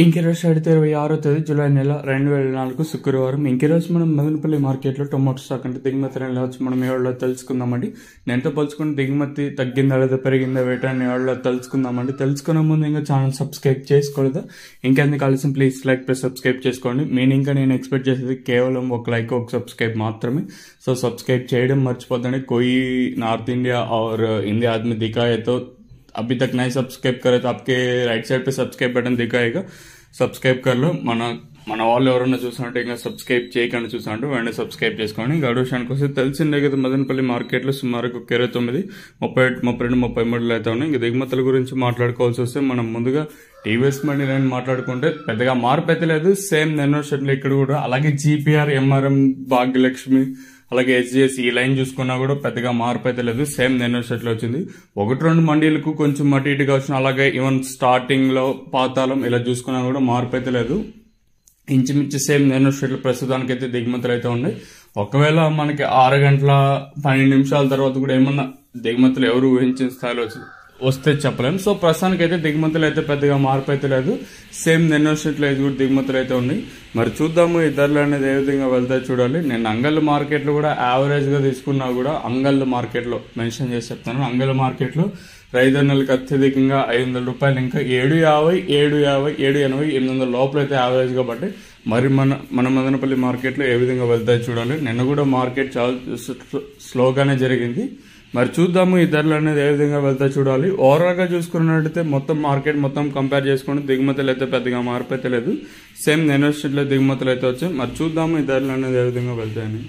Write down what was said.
ఇంకెరోజు 26వ తేదీ జూలై నెల 2024 శుక్రవారం. ఇంకెరోజు మనం మదనపల్లి మార్కెట్లో టొమాటో స్టాక్ అంటే దిగుమతి ఎలా వచ్చి మనం ఎవరిలో తెలుసుకుందామండి. నేనుతో పోల్చుకుని దిగుమతి తగ్గిందా లేదా పెరిగిందా వేటాన్ని ఎవరిలో తెలుసుకుందామండి. తెలుసుకునే ముందు ఇంకా ఛానల్ సబ్స్క్రైబ్ చేసుకోలేదా? ఇంకెందుకు ఆలస్యం, ప్లీజ్ లైక్ ప్రెస్ సబ్స్క్రైబ్ చేసుకోండి. ఇంకా నేను ఎక్స్పెక్ట్ చేసేది కేవలం ఒక లైక్ ఒక సబ్స్క్రైబ్ మాత్రమే. సో సబ్స్క్రైబ్ చేయడం మర్చిపోద్దండి. कोई नॉर्थ इंडिया और इंडिया आदमी दिखाए तो अभी तक नहीं सब्सक्राइब करे तो आपके राइट साइड पे सब्सक्राइब बटन दिखाएगा, सब्सक्राइब कर लो. మన వాళ్ళు ఎవరైనా చూసినట్టు ఇంకా సబ్స్క్రైబ్ చేయకుండా చూసినట్టు వెంటనే సబ్స్క్రైబ్ చేసుకోండి. ఇంకా విషయానికి వస్తే తెలిసిందే కదా, మదనపల్లి మార్కెట్లో సుమారుగా 29, 38, 32, 33 అయితే ఉన్నాయి. ఇంకా దిగుమతుల గురించి మాట్లాడుకోవాల్సి వస్తే మనం ముందుగా టీవీఎస్ మండి లైన్ మాట్లాడుకుంటే పెద్దగా మార్పు అయితే లేదు. సేమ్ నెన్నో షెడ్లు ఇక్కడ కూడా, అలాగే జీపీఆర్, ఎంఆర్ఎం, భాగ్యలక్ష్మి, అలాగే ఎస్జిఎస్ ఈ లైన్ చూసుకున్నా కూడా పెద్దగా మార్పు అయితే లేదు. సేమ్ నెన్నో షెడ్లు వచ్చింది. 1-2 మండీలకు కొంచెం అటు ఇటుగా వచ్చిన, అలాగే ఈవెన్ స్టార్టింగ్ లో పాతాళం ఇలా చూసుకున్నా కూడా మార్పు అయితే లేదు. ఇంచుమించు సేమ్ నెన్నో షెడ్లు ప్రస్తుతానికి అయితే దిగుమతులు అయితే ఉన్నాయి. ఒకవేళ మనకి 6 గంటల 12 నిమిషాల తర్వాత కూడా ఏమన్నా దిగుమతులు ఎవరు ఊహించిన స్థాయిలో వస్తే చెప్పలేము. సో ప్రస్తుతానికి అయితే దిగుమతులు అయితే పెద్దగా మార్పు అయితే లేదు. సేమ్ నెన్నో షెడ్లు అయితే కూడా దిగుమతులు అయితే ఉన్నాయి. మరి చూద్దాము ఈ ధరలు అనేది ఏ విధంగా వెళ్తాయి చూడాలి. నేను అంగళ్ళ మార్కెట్లో కూడా యావరేజ్ గా తీసుకున్నా కూడా అంగళ్ళ మార్కెట్లో మెన్షన్ చేసి చెప్తాను. అంగళ్ళ మార్కెట్లో రైతన్నలకు అత్యధికంగా 500 రూపాయలు, ఇంకా 750, 750, 780, 800 లోపల అయితే యావరేజ్ గా పట్టాయి. మరి మన మదనపల్లి మార్కెట్లో ఏ విధంగా వెళ్తాయి చూడాలి. నిన్న కూడా మార్కెట్ చాలా స్లోగానే జరిగింది. మరి చూద్దాము ఈ ధరలు అనేది ఏ విధంగా వెళ్తా చూడాలి. ఓవరాల్ గా చూసుకున్నట్టయితే మొత్తం మార్కెట్ మొత్తం కంపేర్ చేసుకుంటే దిగుమతులు అయితే పెద్దగా మార్పు అయితే లేదు. సేమ్ నెన్నో షెడ్లో దిగుమతులు అయితే వచ్చాయి. మరి చూద్దాము ఈ ధరలు అనేది ఏ విధంగా వెళ్తాయని.